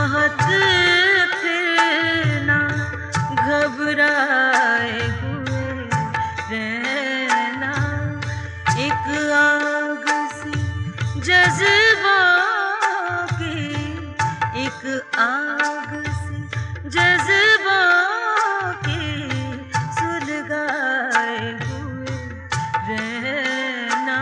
बहुत फिरना, घबराए हुए रहना, एक आग सी जज्बों की, एक आग सी जज्बों की, सुलगाए हुए रहना।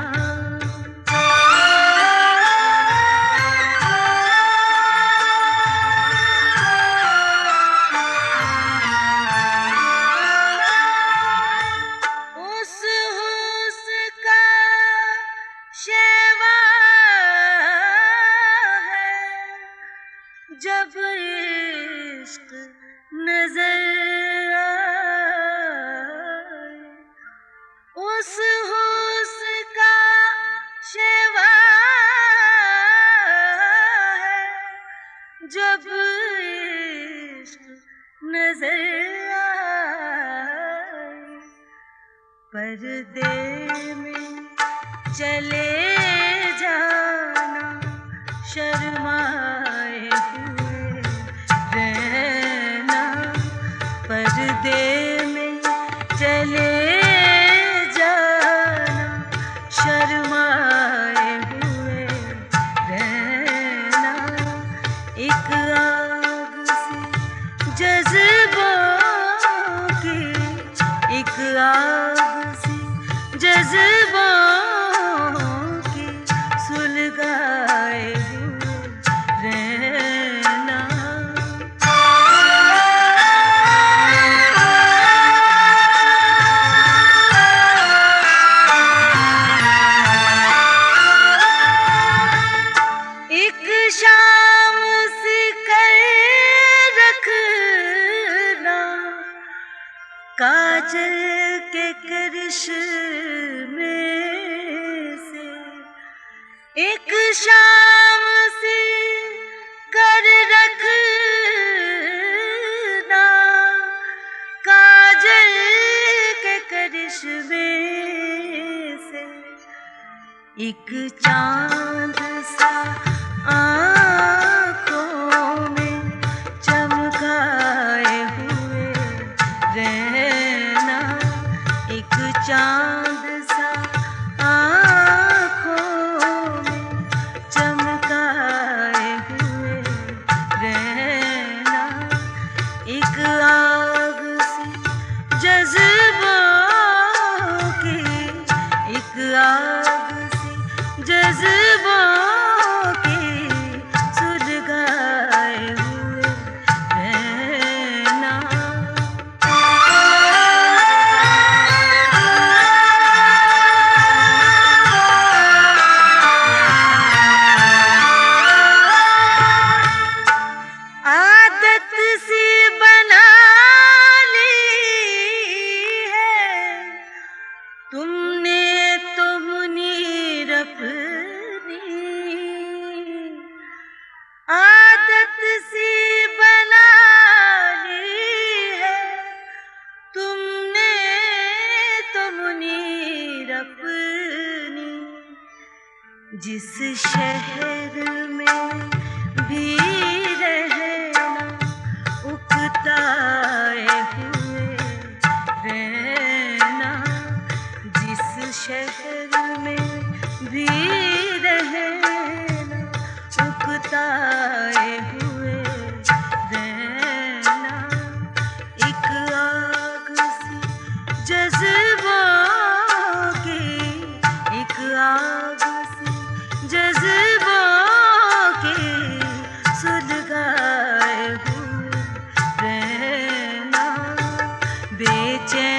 उस हुस्न का शेवा है, जब इश्क नजर आए, उस हुस्न का शेवा है, जब इश्क नजर आए, पर्दे में चले जाना, शर्माए हुए रहना, पर्दे में चले जाना, शर्माए हुए रहना, एक आग सी जज्बों की, एक आग सी जज्बों की, सुलगाए हुए रहना। एक शाम सी कर रखना, काजल के करिश्मे से, एक शाम सी कर रखना, काजल के करिश्मे से, एक चांद सा आँखों में चमकाए हुए रहना, एक चांद सा आँखों में चमकाए हुए रहना, एक आग सी जज्बों की, एक आग सी जज्बों की, सुलगाए हुए रहना। आदत सी बना ली है तुमने तो मुनीर अपनी, आदत सी बना ली है तुमने तो मुनीर अपनी, जिस शहर में भी रहना, उकताए हुए रहना, जिस शहर में भी रहना, उकताए हुए रहना, एक आग सी जज्बों की, एक आग सी जज्बों की, सुलगाए हुए रहना, बेचैन